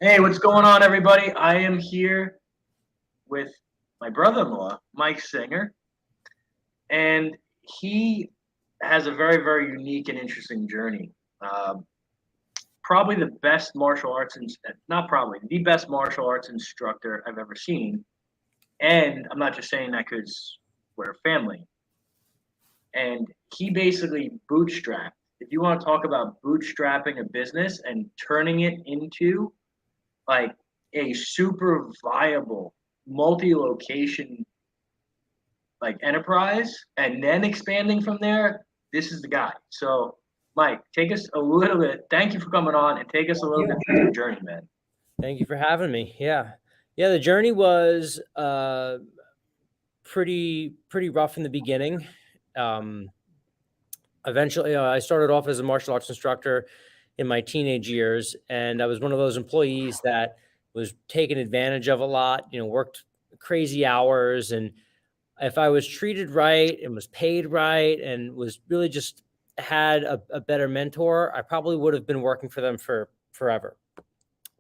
Hey, what's going on, everybody? I am here with my brother-in-law, Mike Singer, and he has a very, very unique and interesting journey. Um, Probably the best martial arts, not probably, the best martial arts instructor I've ever seen. And I'm not just saying that because we're a family. And he basically bootstrapped. If you want to talk about bootstrapping a business and turning it into like a super viable multi-location like enterprise and then expanding from there, this is the guy. So Mike, take us a little bit. Thank you for coming on and take us a little bit through your journey, man. Thank you for having me. Yeah. The journey was pretty rough in the beginning. Um, Eventually, I started off as a martial arts instructor in my teenage years, and I was one of those employees that was taken advantage of a lot. Worked crazy hours, and if I was treated right and was paid right, and was really just had a better mentor, I probably would have been working for them for forever.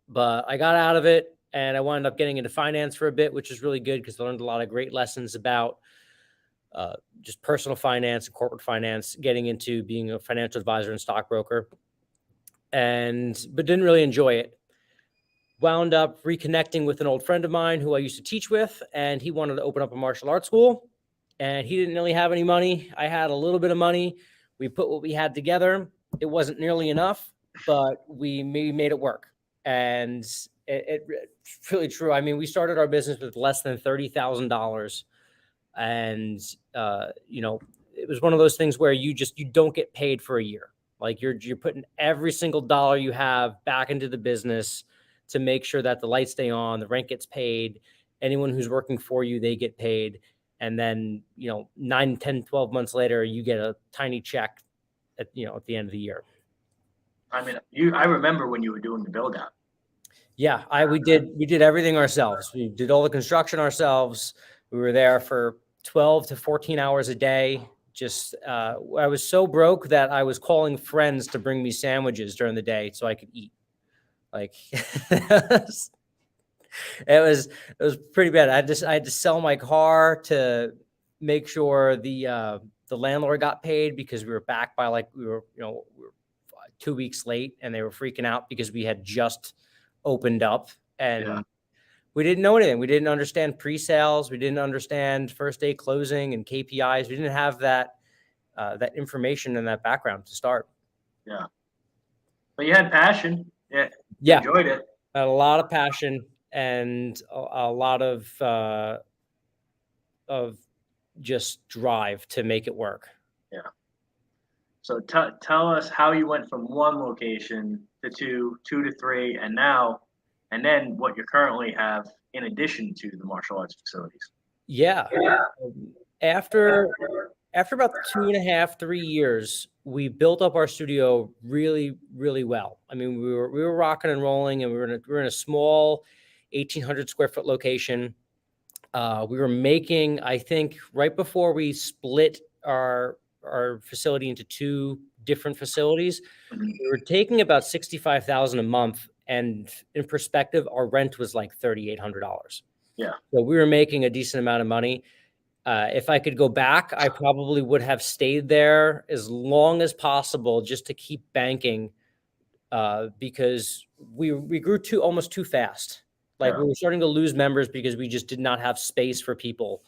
But I got out of it and I wound up getting into finance for a bit, which is really good because I learned a lot of great lessons about just personal finance and corporate finance, getting into being a financial advisor and stockbroker, but didn't really enjoy it. Wound up reconnecting with an old friend of mine who I used to teach with, and he wanted to open up a martial arts school, and he didn't really have any money. I had a little bit of money. We put what we had together. It wasn't nearly enough, but we made it work. And it's really true. I mean, we started our business with less than $30,000, and it was one of those things where you don't get paid for a year. Like you're putting every single dollar you have back into the business to make sure that the lights stay on, the rent gets paid, anyone who's working for you, they get paid. And then, 9, 10, 12 months later, you get a tiny check at the end of the year. I mean, I remember when you were doing the build out. Yeah, we did everything ourselves. We did all the construction ourselves. We were there for 12 to 14 hours a day. Just I was so broke that I was calling friends to bring me sandwiches during the day so I could eat. Like it was pretty bad. I had to sell my car to make sure the landlord got paid because we were back by we were 2 weeks late, and they were freaking out because we had just opened up, Yeah. and we didn't know anything. We didn't understand pre-sales. We didn't understand first day closing and KPIs. We didn't have that information and that background to start. Yeah. But you had passion. Yeah. You Yeah, enjoyed it. I had a lot of passion and a lot of just drive to make it work. Yeah. So tell us how you went from one location to two, two to three, and now, and then what you currently have in addition to the martial arts facilities. Yeah. After after about 2.5, 3 years, we built up our studio really, really well. I mean, we were rocking and rolling, and we were in a small 1,800 square foot location. We were making, I think, right before we split our facility into two different facilities, Mhm. we were taking about 65,000 a month, and in perspective, our rent was like $3,800. Yeah. So we were making a decent amount of money. If I could go back, I probably would have stayed there as long as possible just to keep banking, because we grew almost too fast. Like Yeah. we were starting to lose members because we just did not have space for people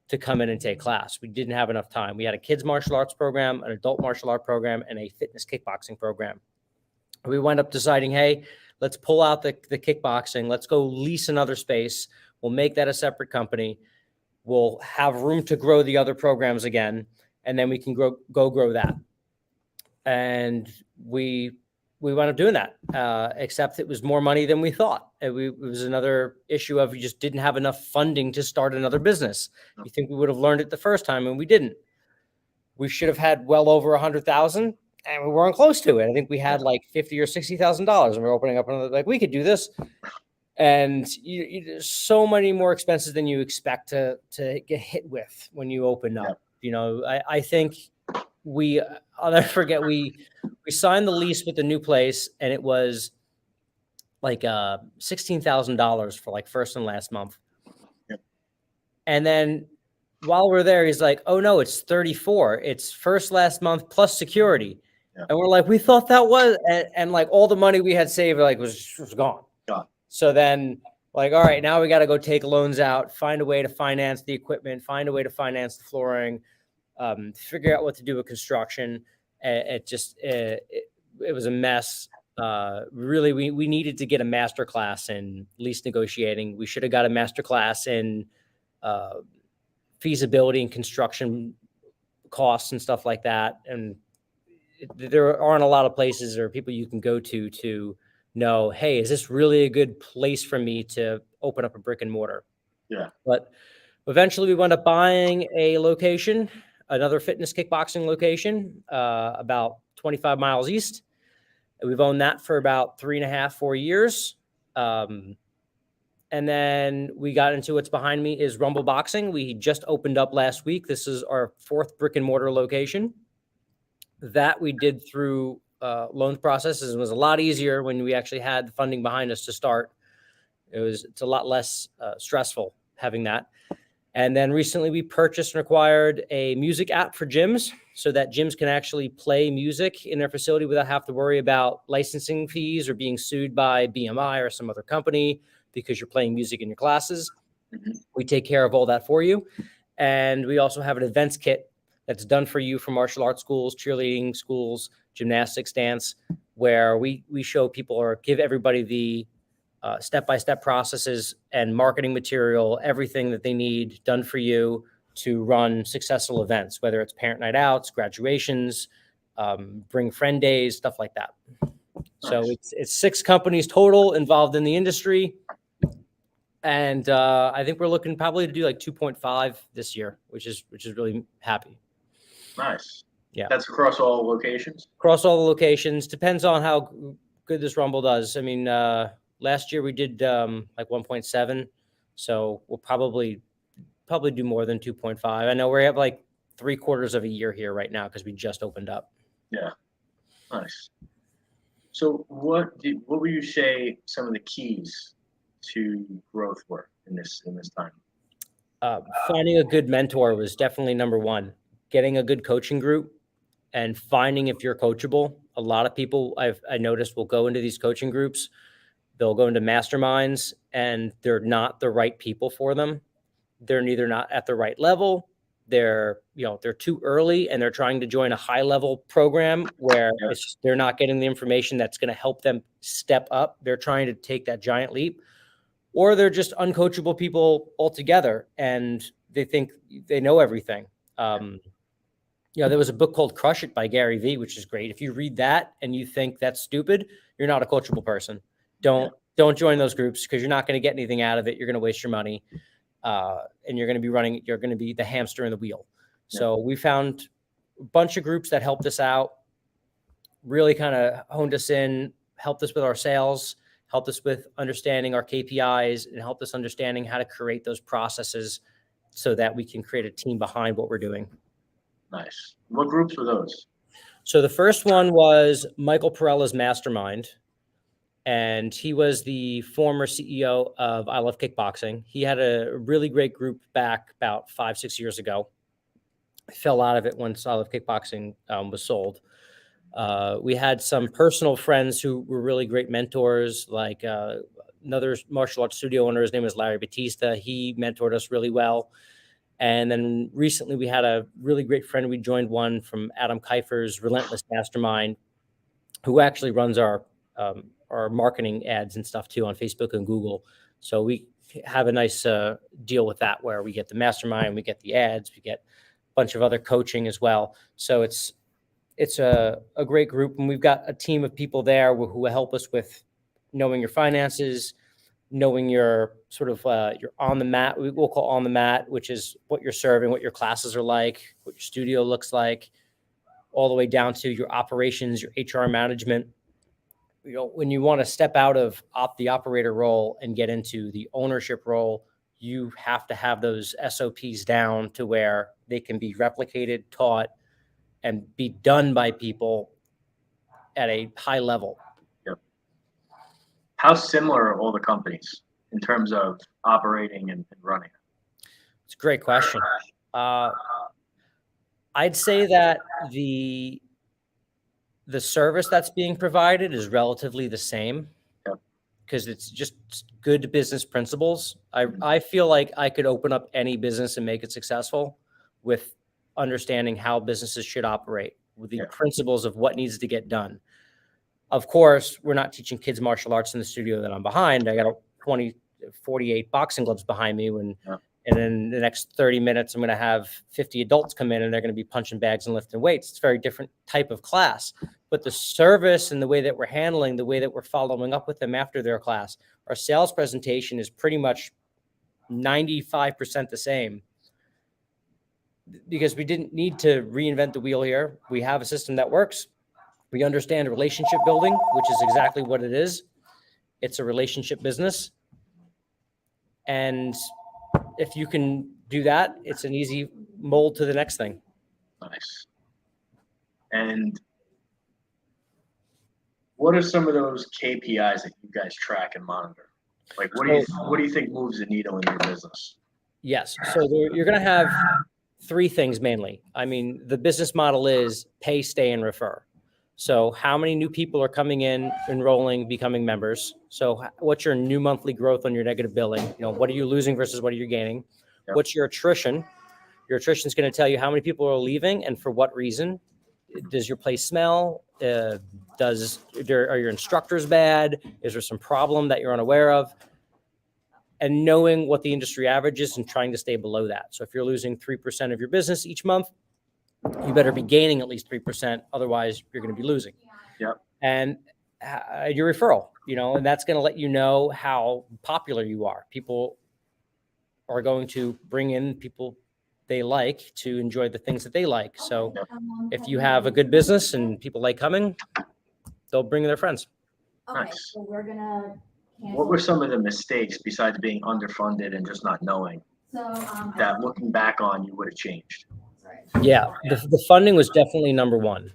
to come in and take class. We didn't have enough time. We had a kids martial arts program, an adult martial art program, and a fitness kickboxing program. We wound up deciding, hey, let's pull out the kickboxing. Let's go lease another space. We'll make that a separate company. We'll have room to grow the other programs again, and then we can grow that. And we wound up doing that, except it was more money than we thought. It was another issue of we just didn't have enough funding to start another business. You think we would have learned it the first time, and we didn't. We should have had well over 100,000, and we weren't close to it. I think we had like 50 or $60,000, and we're opening up another. Like we could do this, and there's so many more expenses than you expect to get hit with when you open Yeah. up. I think I'll never forget, we signed the lease with the new place, and it was like $16,000 for like first and last month. Yep. And then while we're there, he's like, "Oh no, it's 34. It's first last month plus security." Yeah. And we're like, "We thought that was," and like all the money we had saved like was gone. Gone. So then like, all right, now we got to go take loans out, find a way to finance the equipment, find a way to finance the flooring, figure out what to do with construction. It was a mess. Really, we needed to get a master class in lease negotiating. We should have got a master class in feasibility and construction costs and stuff like that. And there aren't a lot of places or people you can go to know, hey, is this really a good place for me to open up a brick and mortar? Yeah. But eventually we wound up buying a location, another fitness kickboxing location, about 25 miles east. And we've owned that for about 3.5, 4 years. And then we got into what's behind me is Rumble Boxing. We just opened up last week. This is our 4th brick and mortar location. That we did through loan processes. It was a lot easier when we actually had the funding behind us to start. It's a lot less stressful having that. And then recently we purchased and acquired a music app for gyms so that gyms can actually play music in their facility without having to worry about licensing fees or being sued by BMI or some other company because you're playing music in your classes. Mm-hmm. We take care of all that for you. And we also have an events kit that's done for you for martial arts schools, cheerleading schools, gymnastics, dance, where we show people or give everybody the step-by-step processes and marketing material, everything that they need done for you to run successful events, whether it's parent night outs, graduations, bring friend days, stuff like that. Nice. So it's 6 companies total involved in the industry. And I think we're looking probably to do like 2.5 this year, which is really happy. Nice. Yeah. That's across all locations? Across all the locations. Depends on how good this Rumble does. I mean, last year we did like 1.7. So we'll probably do more than 2.5. I know we have like 3/4 of a year here right now because we just opened up. Yeah. Nice. So what would you say some of the keys to growth were in this time? Finding a good mentor was definitely number one. Getting a good coaching group and finding if you're coachable. A lot of people I noticed will go into these coaching groups. They'll go into masterminds and they're not the right people for them. They're neither not at the right level. They're too early and they're trying to join a high level program where they're not getting the information that's going to help them step up. They're trying to take that giant leap, or they're just uncoachable people altogether and they think they know everything. There was a book called Crush It by Gary Vee, which is great. If you read that and you think that's stupid, you're not a coachable person. Don't join those groups because you're not going to get anything out of it. You're going to waste your money. And you're going to be the hamster in the wheel. Yeah. So we found a bunch of groups that helped us out, really kind of honed us in, helped us with our sales, helped us with understanding our KPIs, and helped us understanding how to create those processes so that we can create a team behind what we're doing. Nice. What groups were those? So the first one was Michael Perella's Mastermind. And he was the former CEO of I Love Kickboxing. He had a really great group back about 5-6 years ago. I fell out of it once I Love Kickboxing was sold. We had some personal friends who were really great mentors, like another martial arts studio owner. His name was Larry Batista. He mentored us really well. And then recently we had a really great friend. We joined one from Adam Kiefer's Relentless Mastermind, who actually runs our marketing ads and stuff too on Facebook and Google. So we have a nice deal with that where we get the mastermind, we get the ads, we get a bunch of other coaching as well. So it's a great group, and we've got a team of people there who will help us with knowing your finances, knowing your sort of your on the mat. We'll call on the mat, which is what you're serving, what your classes are like, what your studio looks like, all the way down to your operations, your HR management. When you want to step out of the operator role and get into the ownership role, you have to have those SOPs down to where they can be replicated, taught, and be done by people at a high level. Yep. how similar are all the companies in terms of operating and running? It's a great question. I'd say that the service that's being provided is relatively the same Yep. because it's just good business principles. I feel like I could open up any business and make it successful with understanding how businesses should operate, with the Yeah. principles of what needs to get done. Of course, we're not teaching kids martial arts in the studio that I'm behind. I got 48 boxing gloves behind me Yeah. and in the next 30 minutes, I'm going to have 50 adults come in and they're going to be punching bags and lifting weights. It's a very different type of class, but the service and the way that we're handling, the way that we're following up with them after their class, our sales presentation is pretty much 95% the same, because we didn't need to reinvent the wheel here. We have a system that works. We understand relationship building, which is exactly what it is. It's a relationship business. And if you can do that, it's an easy mold to the next thing. Nice. And what are some of those KPIs that you guys track and monitor? Like, what do you think moves the needle in your business? Yes. So you're going to have three things mainly. I mean, the business model is pay, stay, and refer. So how many new people are coming in, enrolling, becoming members? So what's your new monthly growth on your negative billing? What are you losing versus what are you gaining? Yep. What's your attrition? Your attrition is going to tell you how many people are leaving and for what reason. Does your place smell? Are your instructors bad? Is there some problem that you're unaware of? And knowing what the industry average is and trying to stay below that. So if you're losing 3% of your business each month, you better be gaining at least 3%. Otherwise, you're going to be losing. Yep. And your referral, and that's going to let you know how popular you are. People are going to bring in people they like to enjoy the things that they like. So if you have a good business and people like coming, they'll bring their friends. Okay, Nice. so we're gonna. What were some of the mistakes besides being underfunded and just not knowing that looking back on you would have changed? Yeah, the funding was definitely number one.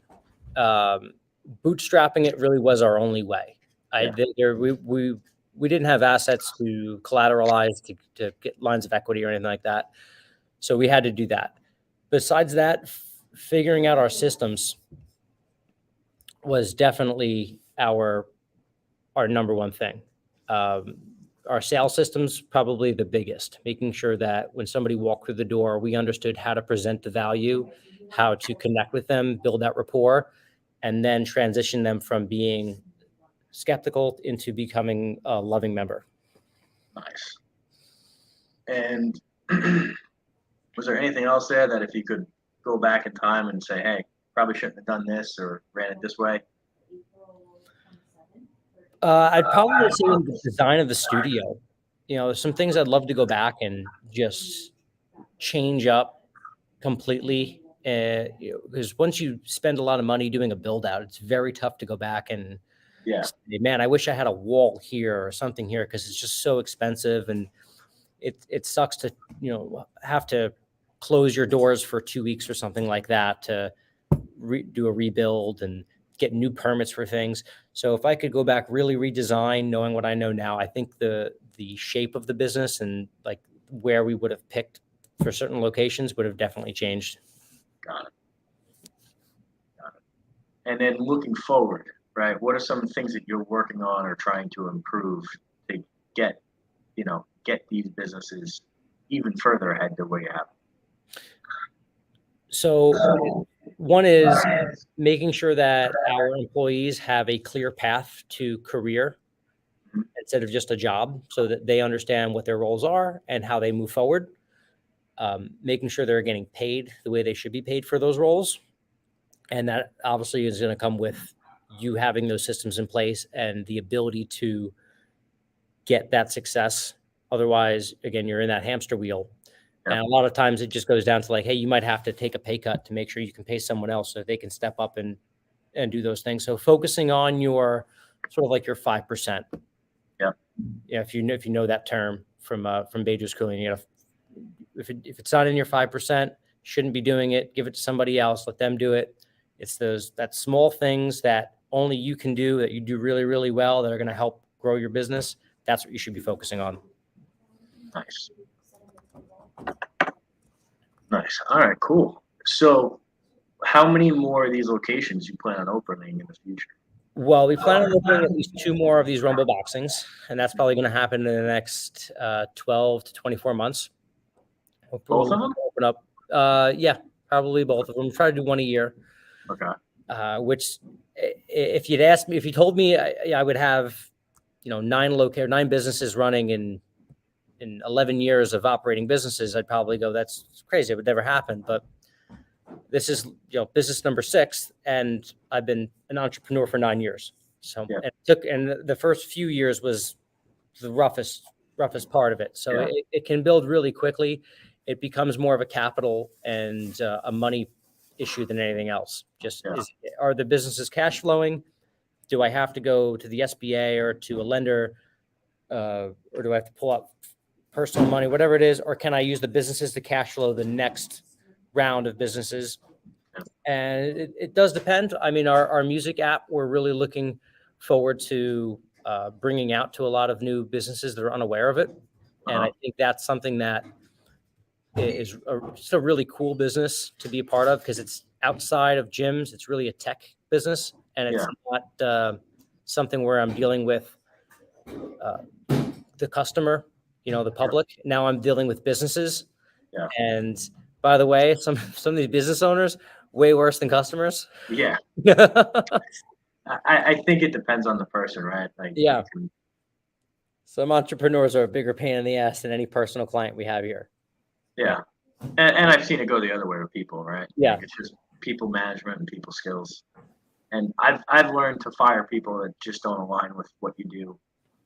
Bootstrapping it really was our only way. We didn't have assets to collateralize to get lines of equity or anything like that. So we had to do that. Besides that, figuring out our systems was definitely our number one thing. Our sales systems, probably the biggest, making sure that when somebody walked through the door, we understood how to present the value, how to connect with them, build that rapport, and then transition them from being skeptical into becoming a loving member. Nice. And was there anything else there that if you could go back in time and say, hey, probably shouldn't have done this or ran it this way? I'd probably say the design of the studio. There's some things I'd love to go back and just change up completely. Because once you spend a lot of money doing a build out, it's very tough to go back and say, man, I wish I had a wall here or something here, because it's just so expensive, and it sucks to have to close your doors for 2 weeks or something like that to do a rebuild and get new permits for things. So if I could go back, really redesign, knowing what I know now, I think the shape of the business and like where we would have picked for certain locations would have definitely changed. Got it. And then looking forward, right? What are some things that you're working on or trying to improve to get these businesses even further ahead to where you have? So one is making sure that our employees have a clear path to career instead of just a job, so that they understand what their roles are and how they move forward. Making sure they're getting paid the way they should be paid for those roles. And that obviously is going to come with you having those systems in place and the ability to get that success. Otherwise, again, you're in that hamster wheel. And a lot of times it just goes down to like, hey, you might have to take a pay cut to make sure you can pay someone else so that they can step up and do those things. So focusing on your sort of like your 5%. Yeah. If you know that term from Beju Schooling, if it's not in your 5%, shouldn't be doing it. Give it to somebody else. Let them do it. It's that small things that only you can do, that you do really, really well, that are going to help grow your business, that's what you should be focusing on. Nice. Nice. All right, cool. So how many more of these locations you plan on opening in the future? Well, we plan on opening at least 2 more of these Rumble Boxings, and that's probably going to happen in the next 12 to 24 months. Both of them? Open up. Yeah, probably both of them. Try to do one a year. Okay. Which, if you'd asked me, if you told me I would have, 9 businesses running in 11 years of operating businesses, I'd probably go, that's crazy. It would never happen. But this is, business number 6, and I've been an entrepreneur for 9 years. So Yeah. and the first few years was the roughest part of it. So Yeah. it can build really quickly. It becomes more of a capital and a money issue than anything else. Just are the businesses cash flowing? Do I have to go to the SBA or to a lender, or do I have to pull out personal money, whatever it is, or can I use the businesses to cash flow the next round of businesses? And it does depend. I mean, our music app, we're really looking forward to bringing out to a lot of new businesses that are unaware of it. And I think that's something that is just a really cool business to be a part of, because it's outside of gyms. It's really a tech business, and it's not something where I'm dealing with the customer, the public. Now I'm dealing with businesses. Yeah. And by the way, some of these business owners, way worse than customers. Yeah. I think it depends on the person, right? Like, yeah. Some entrepreneurs are a bigger pain in the ass than any personal client we have here. Yeah. And I've seen it go the other way with people, right? Yeah. Like, it's just people management and people skills. And I've learned to fire people that just don't align with what you do.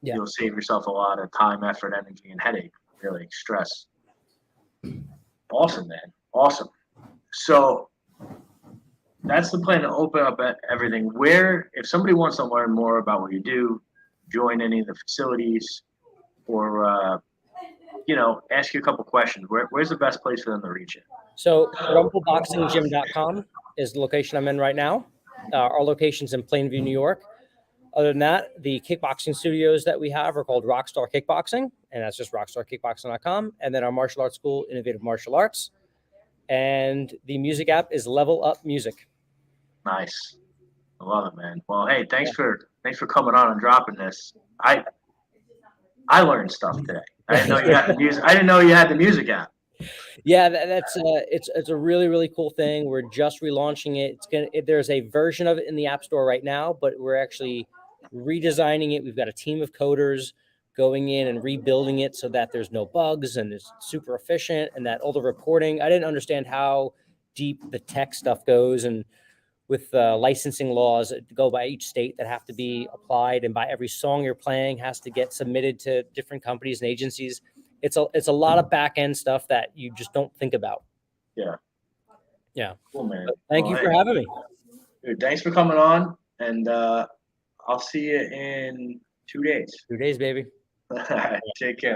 Yeah. You'll save yourself a lot of time, effort, energy, and headache, really, stress. Awesome, man. Awesome. So that's the plan, to open up everything. Where, if somebody wants to learn more about what you do, join any of the facilities, or ask you a couple questions, where's the best place for them to reach you? So rumbleboxinggym.com is the location I'm in right now. Our location's in Plainview, New York. Other than that, the kickboxing studios that we have are called Rockstar Kickboxing, and that's just rockstarkickboxing.com. And then our martial arts school, Innovative Martial Arts. And the music app is Level Up Music. Nice. I love it, man. Well, hey, thanks for coming on and dropping this. I learned stuff today. I didn't know you had the music. I didn't know you had the music app. Yeah, that's it's a really, really cool thing. We're just relaunching it. There's a version of it in the App Store right now, but we're actually redesigning it. We've got a team of coders going in and rebuilding it so that there's no bugs and it's super efficient, and that all the reporting. I didn't understand how deep the tech stuff goes, and with licensing laws that go by each state that have to be applied, and by every song you're playing has to get submitted to different companies and agencies. It's a lot of back end stuff that you just don't think about. Yeah. Yeah. Cool, man. Thank you for having me. Dude, thanks for coming on, and I'll see you in 2 days. 2 days, baby. Take care.